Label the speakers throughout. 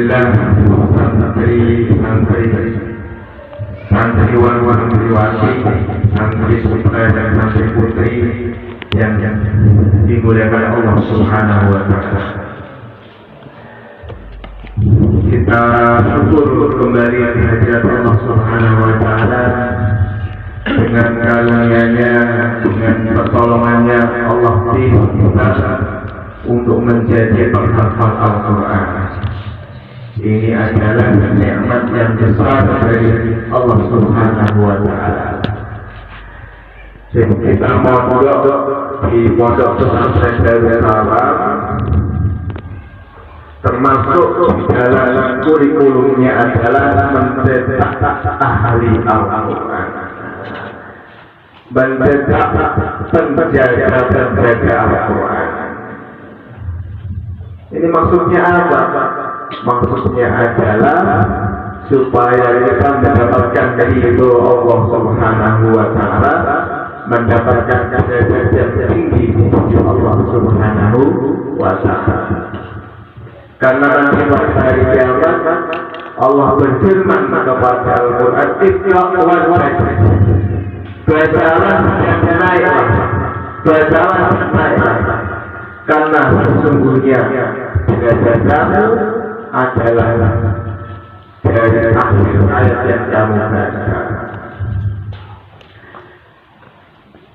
Speaker 1: Alhamdulillah, santriwan santriwati, santri putra dan santri putri yang dimuliakan Allah Subhanahu wa Ta'ala. Kita syukur kembali kehadirat Allah Subhanahu wa Ta'ala dengan karunia-Nya, dengan pertolongannya Allah pilih kita untuk menjadi penghafal Al-Quran. Ini adalah nikmat yang besar dari Allah Subhanahu wa Ta'ala. Kita mondok di Pondok Pesantren Darussalam, termasuk dalam kurikulumnya adalah mencetak ahli Al-Quran, mencetak penjaga Al-Quran. Ini maksudnya apa? Maksudnya adalah supaya kita mendapatkan ridho Allah Subhanahu wa Ta'ala, mendapatkan derajat yang tinggi di sisi Allah Subhanahu wa Ta'ala. Karena nanti pada hari kiamat Allah berfirman kepada Al-Quran, "Iqra wa rattil." Bacalah dan naiklah, bacalah dan naiklah. Karena sesungguhnya derajat kamu adalah dari akhir ayat yang kamu baca.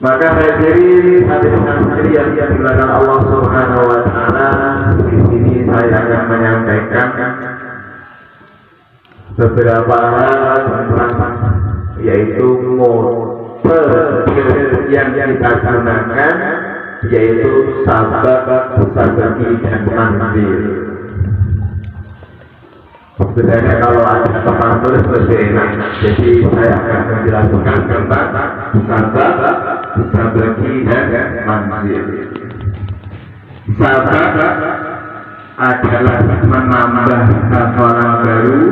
Speaker 1: Maka hadirin santri yang dimuliakan Allah Subhanahu wa Ta'ala, di sini saya akan menyampaikan beberapa hal tentang yaitu metode yang kita gunakan, yaitu sabab, sabaki dan manzil. Sebenarnya kalau ada teman tulis lebih enak, jadi saya akan menjelaskan tentang sabab, sabaki dan manzil. Sabab adalah menambah hafalan baru,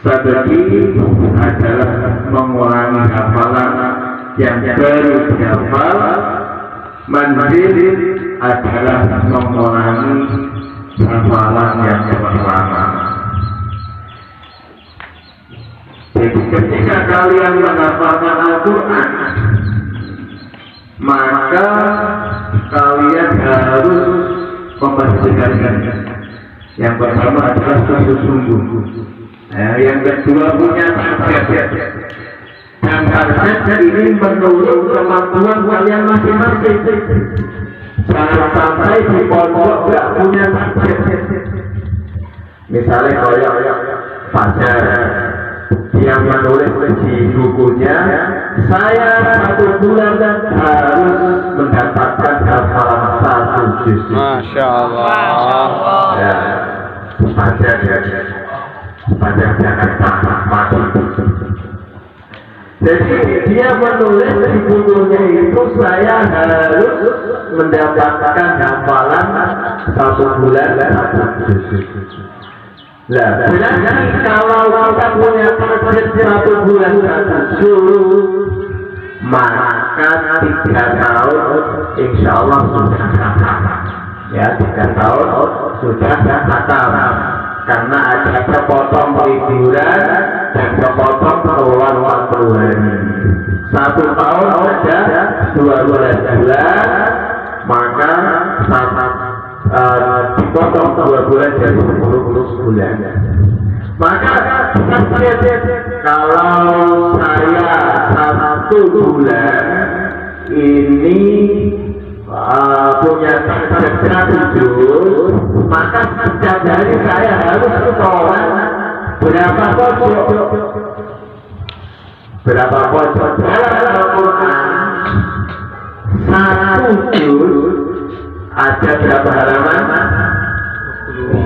Speaker 1: sabaki adalah mengulangi hafalan yang baru dihafal, manzil adalah mengulangi hafalan yang lama. Jadi ketika kalian menghafalkan Al-Quran, maka kalian harus memperhatikan yang pertama adalah sungguh-sungguh, yang kedua punya target, dan target ini menurut kemampuan kalian masing-masing. Jangan sampai di pondok tidak punya target. Misalnya kalau Fajar dia menulis di bukunya, saya 1 bulan harus mendapatkan hafalan 1 juz.
Speaker 2: Masya Allah.
Speaker 1: Ya, Fajar jangan tamak mati. Jadi dia menulis di bukunya itu, saya harus mendapatkan hafalan 1 bulan 1 juz. Nah, berarti kalau kita punya target 1 bulan 1 juz, maka 3 tahun insya Allah sudah khatam. Ya, 3 tahun sudah khatam. Karena ada kepotong liburan dan kepotong keluar waktu hari. 1 tahun ada 12 bulan, maka dipotong 2 bulan jadi 10 bulan. Maka kalau saya 1 bulan ini punya target 1 juz, maka setiap hari saya harus sholat berapa pojok? Berapa pojok? Dalam Al-Quran 1 juz ada berapa halaman?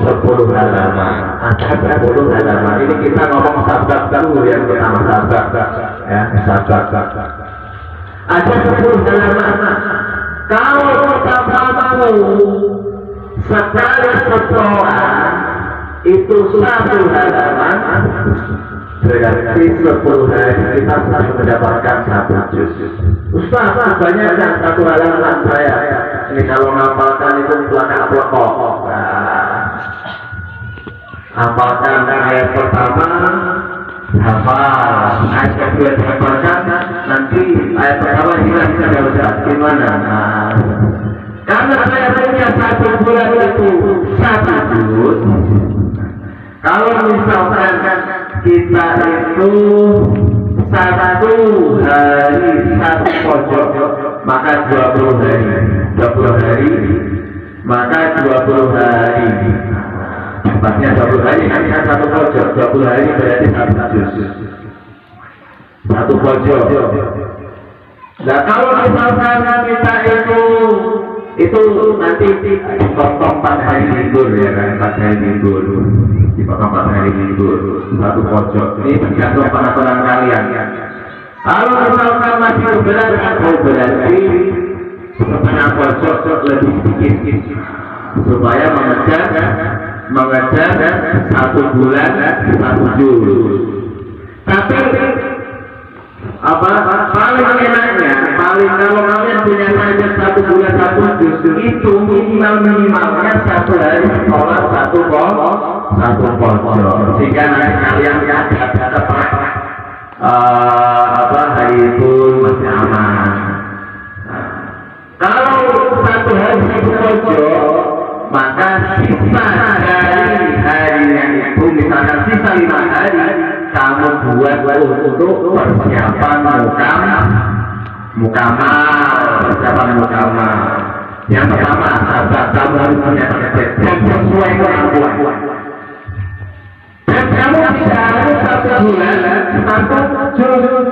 Speaker 1: 10 halaman. Ada 10 halaman. Ini kita ngomong sabab dulu yang pertama, sabab. Ya, sabab. Ada 10 halaman. Kalau kita mampu sekali setelah itu 1 halaman, berarti 10 hari kita sudah mendapatkan 1 juz. Ustaz, banyak yang 1 halaman saya. Ini kalau ngapalkan itu pelakak pelekok. Hafalkan ayat pertama, hafal. Ayat kedua dihafalkan, nanti ayat pertama hilang saja Ustaz. Gimana? Nah, karena saya punya 1 bulan itu 1 juz. Kalau misalkan kita itu 1 hari 1 pojok, maka 20 hari. 20 hari, maka 20 hari. Tempatnya 20 hari kan 1 pojok. 20 hari berarti 1 juz. 1 pojok. Nah kalau misalkan kita itu nanti dipotong 4 hari libur ya kan, 4 hari libur, dipotong 4 hari libur, 1 pojok. Ini tergantung peraturan kalian. Kalau misalkan masih berat atau berarti setengah pojok lebih sedikit supaya mengejar 1 bulan 1 juz. Tapi paling enaknya, kalau kalian punya saja 1 bulan 1 juz, itu minimalnya 1 hari sekolah 1 pojok, sehingga nanti kalian dapat hari itu masih aman. Kalau 1 hari 1 pojok, maka sisa dari harinya itu, misalkan sisa 5 hari, kamu buat untuk persiapan mukamal. Yang pertama, sahabat, kamu harus punya target yang sesuai kemampuan. Dan kamu tidak harus 1 bulan 1 juz.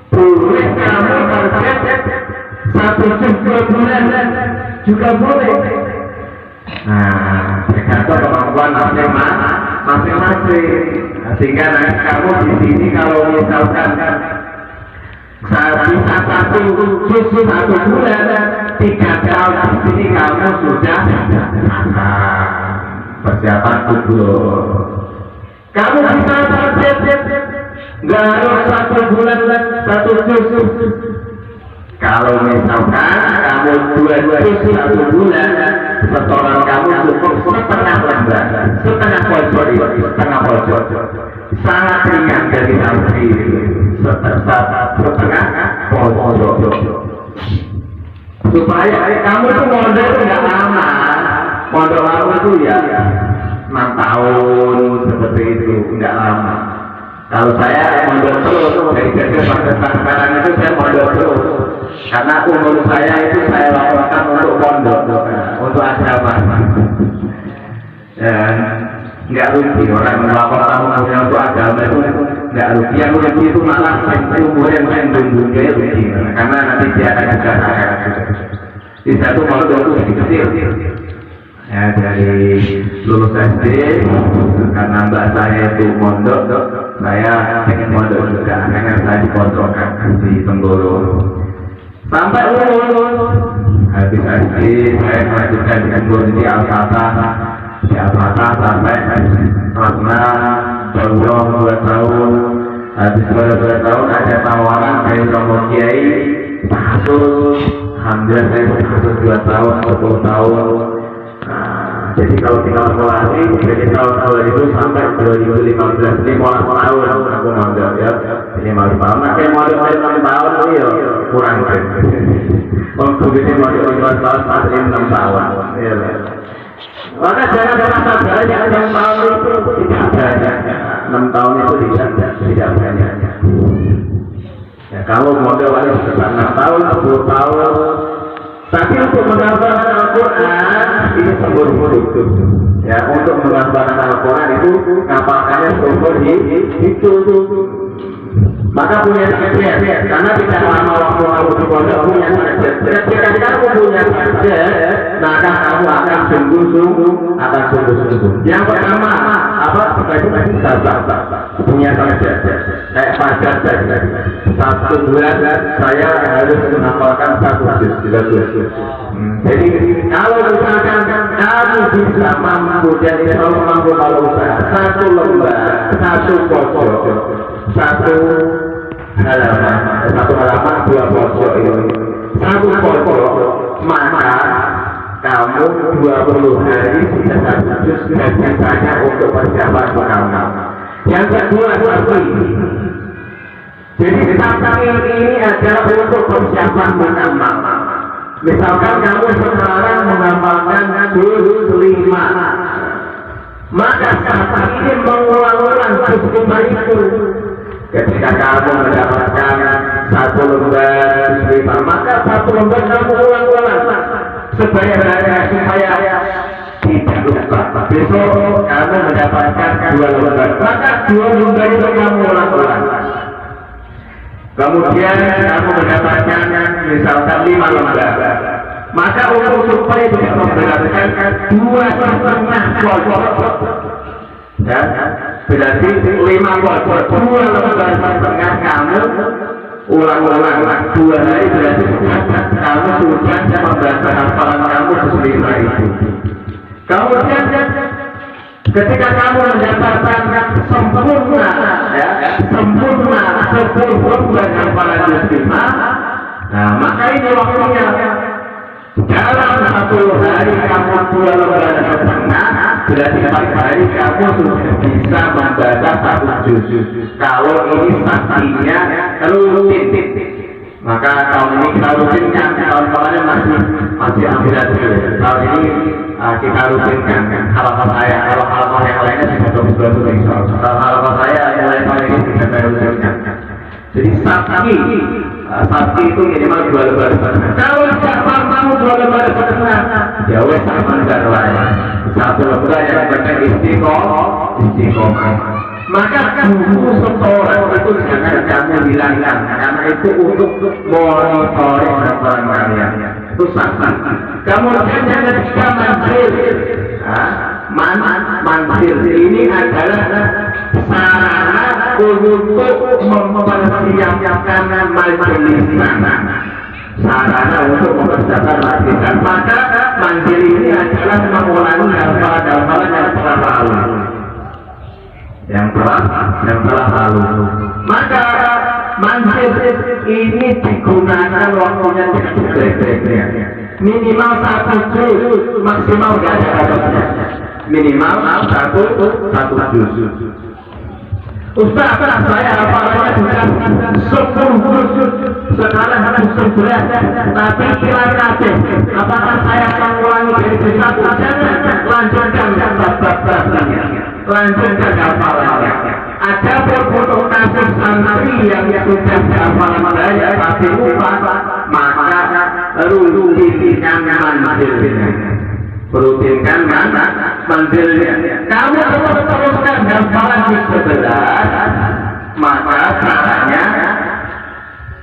Speaker 1: Boleh kamu target 1 juz 2 bulan juga boleh. Nah, tergantung kemampuan masing-masing. Sehingga nanti kamu di sini kalau misalkan bisa 1 juz 1 bulan, 3 tahun di sini kamu sudah persiapan tubuh. Kamu bisa target nggak harus 1 bulan 1 juz. Kalau misalkan kamu 2 juz 1 bulan, setoran kamu cukup setengah lembar, setengah pojok, sangat ringan dari santri, setengah pojok. Supaya kamu itu mondok nggak lama, mondok lama itu ya 6 tahun seperti itu, nggak lama. Kalau saya mondok terus dari kecil sampai sekarang itu saya mondok terus, karena umur saya itu saya lakukan untuk pondok, untuk agama. Dan nggak rugi orang melakukan umurnya untuk agama itu nggak rugi. Yang rugi itu malah umur yang dia rugi, karena nanti dia akan juga akhirat. Di satu mondok itu kecil. Ya, dari lulus SD, karena mbak saya itu mondok, saya pengen mondok juga, akhirnya saya dipondokkan di Tenggoro. Sampai lulus, habis SD, saya melanjutkan di Tenggoro di Al-Fatah sampai kelas 6, baru 2 tahun. Habis 2 tahun ada tawaran dari Romo Kiai, masuk. Alhamdulillah saya masuk 2 tahun, 10 tahun. Jadi kalau tinggal mulai dari tahun itu sampai 2015, 15 tahun aku mondok ya. 15 tahun, nah kayak mondok 6 tahun ya kurang kan. Untuk ini mondok 15 tahun, pasti 6 tahun. Maka jangan merasa banyak 6 tahun itu tidak banyak. 6 tahun itu tidak banyak. Ya, kalau mondok harus 6 tahun, 10 tahun. Tapi untuk menghafalkan Al-Quran ini seumur hidup. Ya, untuk menghafalkan Al-Quran itu ngapalkannya seumur hidup. Maka punya target, karena tidak lama waktu kamu di pondok punya target. Ketika kamu punya target, maka kamu akan sungguh-sungguh. Yang pertama apa? Sabar. Punya target. Kayak pacar tadi. 1 bulan saya harus menghafalkan 1 juz. Jadi kalau misalkan kamu bisa mampu dan insya Allah mampu kalau usaha 1 lembar, 1 pojok, 1 halaman, 2 pojok ini, 1 pojok, maka kamu 20 hari sudah 1 juz dan sisanya untuk persiapan kamu. Yang kedua sakti. Jadi sakti ini adalah untuk persiapan menambah. Misalkan kamu sekarang mengamalkan juz 5, maka sakti ini mengulang-ulang juz 5 itu. Ketika kamu mendapatkan 1 lembar juz 5, maka 1 lembar kamu ulang-ulang supaya tidak lupa. Besok kamu mendapatkan 2 lembar, maka 2 lembar itu kamu ulang-ulang. Kemudian kamu mendapatkan misalkan 5 lembar, maka untuk supaya tidak memberatkan 2,5 pojok, ya, berarti 5 pojok 2 lembar setengah kamu ulang-ulang 2 hari, berarti kamu sudah membaca hafalan kamu sesuai itu. Kemudian ketika kamu mendapatkan sempurna, ya, sempurna 10 lembar hafalan juz 5, nah maka ini waktunya dalam 10 hari kamu 2 lembar setengah, berarti 4 hari kamu sudah bisa membaca 1 juz. Kalau ini saktinya rutin, maka tahun ini kita rutinkan. Tahun kemarin masih ambilan dulu. Tahun ini kita rutinkan. Harapan saya, kalau harapan yang lainnya bisa bagus-bagus insyaallah. Kalau harapan saya mulai tahun ini bisa saya rutinkan. Jadi sakti itu minimal 2 lembar setengah. Kalau tidak mampu 2 lembar setengah, ya wes sama enggak. 1 lembar yang penting istiqomah. Maka buku setoran itu jangan kamu hilangkan, karena itu untuk monitoring hafalan kalian. Itu sakti. Kemudian yang ketiga manzil ini adalah sarana untuk mempersiapkan majelis sana. Sarana untuk mempersiapkan majelis. Maka manzil ini adalah mengulangi hafalan yang telah lalu. Yang telah lalu. Maka manzil ini digunakan waktunya sebaik-baiknya. Minimal 1 juz, maksimal tidak ada batasnya. Minimal 1 juz. Ustaz, saya hafalannya sudah 10 juz, sekarang harus 11, tapi kira kabeh. Apakah saya akan ulangi dari 1? Jangan, lanjutkan lanjutkan hafalannya. Ada untuk kasus santri yang sudah hafalan saya tapi lupa, maka rutinkan manzilnya. Rutinkan manzilnya. Kamu harus teruskan hafalan di 11, maka caranya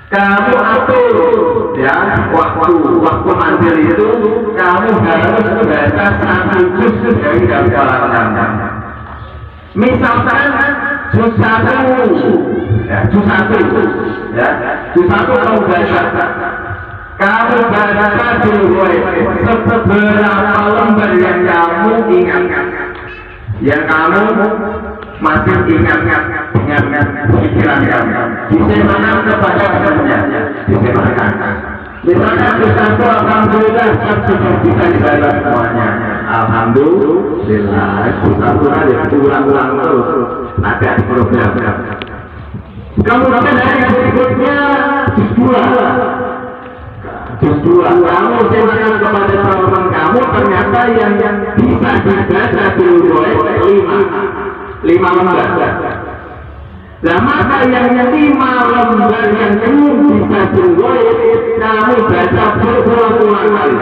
Speaker 1: kamu atur, ya, waktu manzil itu kamu harus membaca 1 juz dari hafalan kamu. Misalkan juz 1, ya, juz 1 kamu baca. Kamu baca dulu seberapa lembar yang kamu ingat, yang kamu masih ingat pikiran kamu. Disemangat kepada temannya, disemangat. Misalnya juz 1 alhamdulillah sudah bisa dibaca semuanya. Alhamdulillah, juz 1 ada ulang-ulang terus, ada program. Kemudian hari berikutnya juz 2 kamu semangat kepada teman kamu, ternyata yang bisa dibaca dulu 5 lembar. Nah maka yang 5 lembar yang belum bisa dulu kamu baca berulang-ulang kali,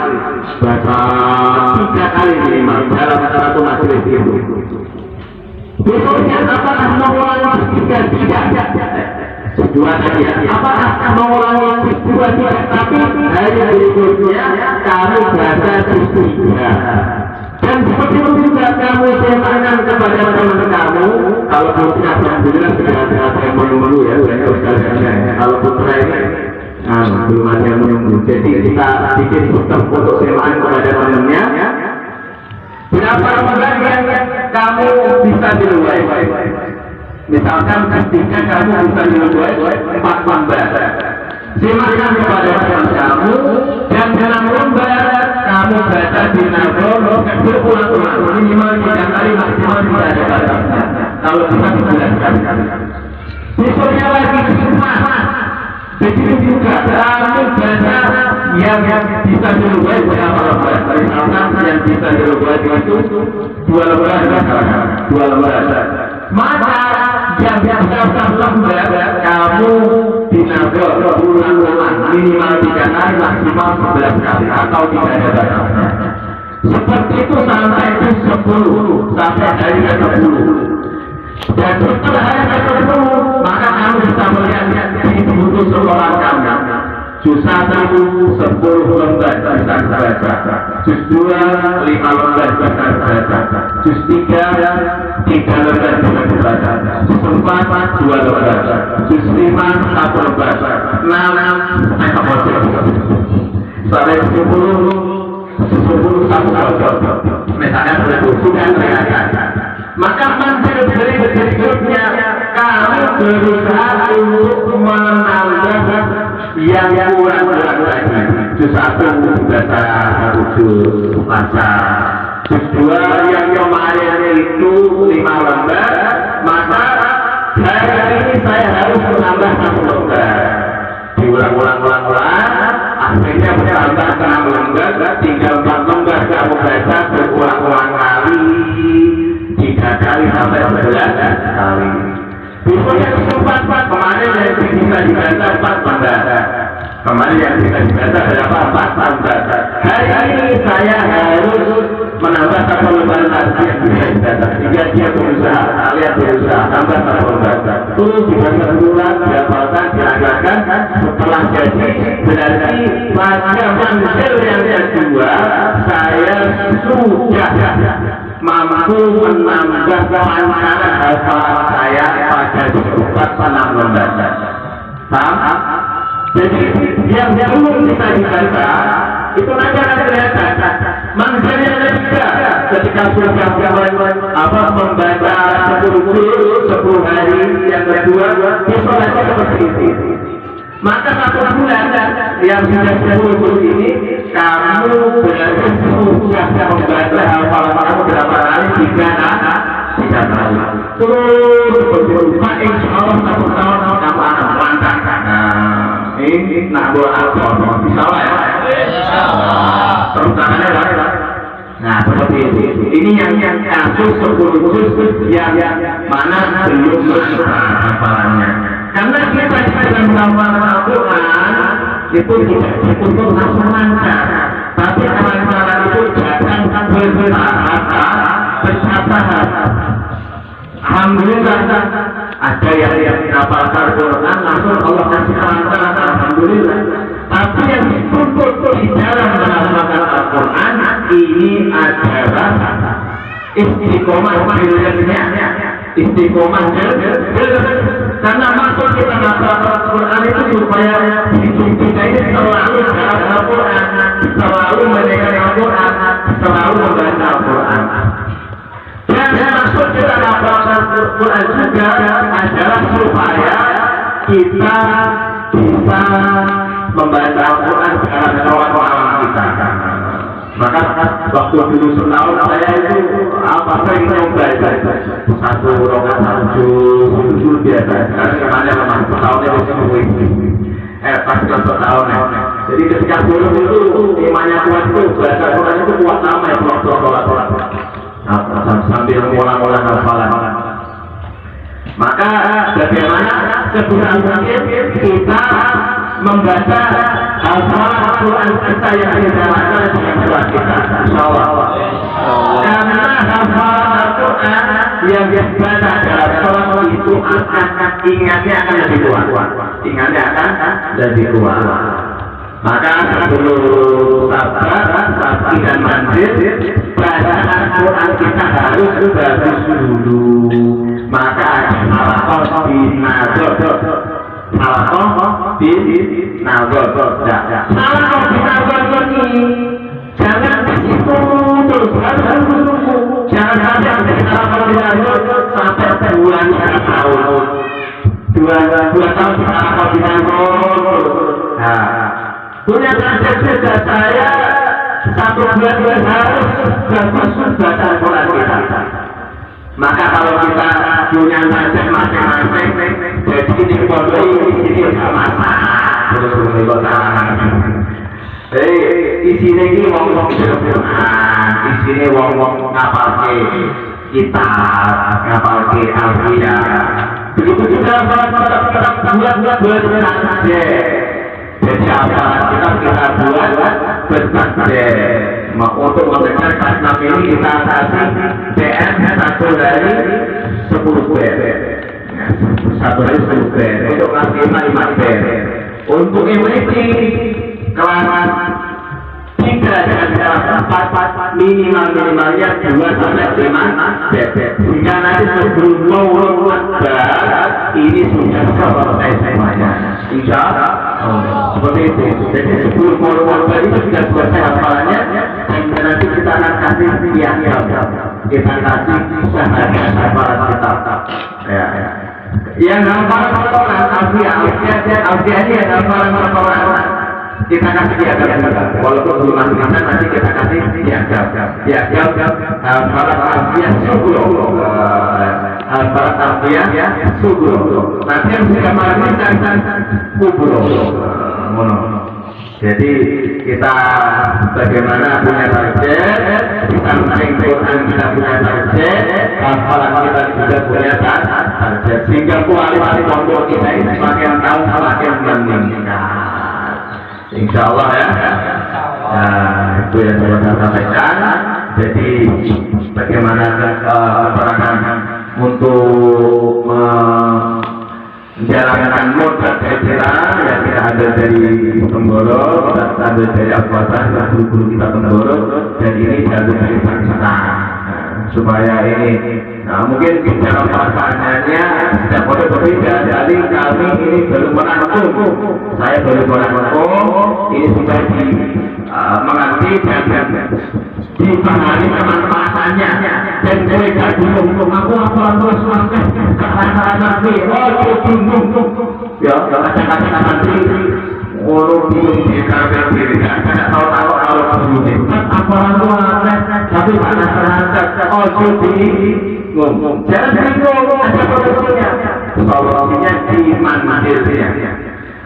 Speaker 1: baca 3 kali minimal dalam 1 majelis itu. Besoknya apakah mengulangi 3? Tidak. 2 tadi ya. Apakah mengulangi 2? Tidak. Tapi hari berikutnya kamu baca 3. Dan seperti itu juga kamu semangat kepada teman kamu. Kalau putra alhamdulillah sudah ada yang menunggu ya, kalau putra ini belum ada yang menunggu. Jadi kita bikin sistem untuk semangat kepada temannya. Berapa lembar yang kamu bisa diluai? Misalkan ketika kamu bisa diluai 4 lembar. Semangat kepada teman kamu, dan dalam lembar kamu baca di nafsu berulang-ulang minimal 3 kali, maksimal 3 ada batasnya. Kalau bisa 11 kali. Besoknya lagi semua. Begitu juga kamu baca yang bisa dirubah berapa lembar. Misalkan yang bisa dirubah itu 2 lembar, 2 lembar. Maka yang bisa 1 lembar kamu dinagor ulang-ulang minimal 3 kali, maksimal 11 kali atau tidak ada batasnya. Seperti itu sampai itu 10 sampai hari ke-10. Dan setelah hari ke-10 maka kamu bisa melihat di buku sekolah kamu. Juz 1 10 lembar bisa dibaca, juz 2 5 lembar bisa dibaca, juz 3 3 lembar bisa dibaca, juz 4 2 lembar, juz 5 1 lembar, 6 setengah lembar, sampai 10 1 lembar. Misalnya sudah kelihatan. Maka mansil berikutnya kamu berusaha untuk menambah yang kurang lagi. Juz 1 baca 1 juz baca, juz 2 yang kemarin itu 5 lembar, maka hari ini saya harus menambah 1 lembar. Diulang-ulang, akhirnya bertambah 6 lembar, tinggal 4 lembar kamu baca berulang-ulang kali 3 kali sampai 11 kali. Besoknya sempat kemarin yang bisa dibaca 4 lembar. Kemarin yang bisa dibaca berapa? 4 lembar. Hari ini saya harus menambah 1 lembar lagi yang bisa dibaca. Sehingga dia berusaha, kalian berusaha tambah 1 lembar. Terus dibaca ulang, dihafalkan, diajarkan. Setelah jadi berarti pada manzil yang kedua saya sudah mampu menambah kelancaran hafalan saya pada 4 lembar. Paham? Jadi yang belum bisa dibaca itu nanti akan kelihatan. Manzil yang ketiga ketika sudah membaca 10 juz 10 hari, yang kedua besok lagi seperti itu. Maka 1 bulan yang sudah 10 juz ini kamu berarti sudah membaca hafalan kamu berapa kali? 3 kali. Terus berubah insya Allah 1 tahun kamu akan lancar. Ini nak buat apa? Bisa lah ya? Bisa. Terus tangannya lah. Nah seperti itu. Ini yang kasus 10 juz yang mana belum masuk hafalannya. Karena kita dalam hafalan Al-Quran itu tidak dituntut langsung lancar, tapi kelancaran itu jangan bertahap. Alhamdulillah ada yang hafal Quran langsung Allah kasih kelancaran, alhamdulillah. Tapi yang dituntut di dalam menghafalkan Al-Quran ini adalah istiqomah belajarnya, istiqomah karena maksud kita menghafal Al-Quran itu supaya hidup kita ini selalu dalam Al-Quran, selalu mendengar Al-Quran, selalu membaca Al-Quran. Dan maksud kita menghafal Al-Quran juga adalah supaya kita bisa membaca Al-Quran dalam sholat malam kita. Maka waktu dulu setahun saya itu sering nyoba 1 rakaat 1 juz biasa. Sekarang kemana memang setahunnya itu pas ke setahun. Jadi ketika dulu itu imannya kuat itu baca Quran itu kuat lama ya sholat. Sambil ngulang-ngulang hafalan. Maka bagaimana sebisa mungkin kita membaca hafalan Al-Quran kita yang dijalankan dengan doa kita, insyaallah. Karena hafalan Al-Quran yang dibaca dalam sholat itu ingatnya akan lebih kuat. Ingatnya akan lebih kuat. Maka sebelum sabar dan manzil, bacaan Al-Quran kita harus bagus dulu. Maka ada halakoh di nazar. Halakoh di nazar. Halakoh di nazar ini jangan di situ terus, harus tunggu. Jangan sampai halakoh di nazar sampai bulan tahun. 2 tahun halakoh di nazar. Nah, punya kasus juga saya satu bulan harus bagus baca Al-Quran kita. Maka kalau kita punya budget masing-masing, jadi ini pondok ini nggak masalah. Terus isinya ini wong-wong Quran, isinya wong-wong ngapalke kitab, ngapalke Al-Quran. Begitu juga buat bersaja. Jadi apa kita buat bersaja. Untuk mengejar kelas 6 ini kita kasih DM 1 hari 10 BR. 1 hari 10 BR. Untuk kelas 5 BR. Untuk MIT kelas 3 dan kelas 4 minimalnya 2 sampai 5 BR. Sehingga nanti sebelum mau ini sudah selesai semuanya. Insya Allah seperti itu. Jadi sebelum mau itu sudah selesai hafalannya. Dan nanti kita akan kasih piagam, kita kasih syahadat hafalan kita. Yang hafalan orang Alfiah ini yang hafalan orang. Kita kasih piagam juga. Walaupun belum masing-masing nanti kita kasih piagam. Hafalan Alfiah subur. Hafalan Alfiah subur. Nanti yang sudah masing-masing kubur. Jadi kita bagaimana punya target, di samping Quran kita punya target, hafalan kita juga punya target, sehingga kualitas pondok kita ini semakin tahu semakin meningkat. Insya Allah ya. Nah, itu yang saya sampaikan. Jadi bagaimana keterangan untuk menjalankan modal belajar yang kita ada dari Temboro, kita ada dari Al-Fatah, guru-guru kita Temboro, dan ini diambil dari Pakistan supaya ini, mungkin bicara perasaannya tidak berbeda. Jadi kami ini belum pernah menempuh, saya belum pernah menempuh, ini sudah mengerti dan dipahami kemanfaatannya, dan mereka bingung aku terus kata-kata nanti bingung ya kata-kata nanti orang bingung di karena diri tidak tahu bingung tapi penasaran bingung jangan bingung ada solusinya iman mandirinya.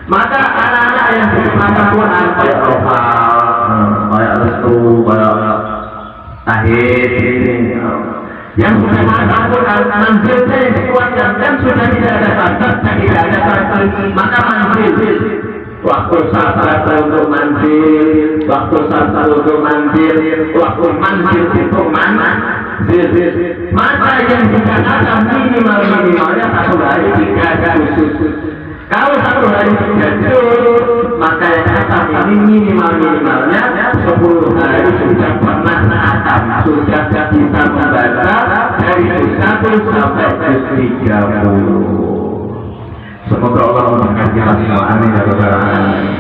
Speaker 1: Maka anak-anak yang bermata Quran kayak Rofal, kayak Restu, kayak Tahir yang sudah mata Quran manzilnya yang dikuatkan dan sudah tidak ada batas dan tidak ada syarat, maka manzil waktu saat untuk manzil, waktu saat untuk manzil, waktu manzil untuk manzil. Maka yang sudah ada minimalnya 1 hari 3 khusus. Kalau 1 hari 3 juz, maka yang akan ini minimalnya 10 hari sudah pernah akan sudah bisa membaca dari juz 1 sampai juz 30. Semoga Allah memberkati kita. Amin ya rabbal alamin.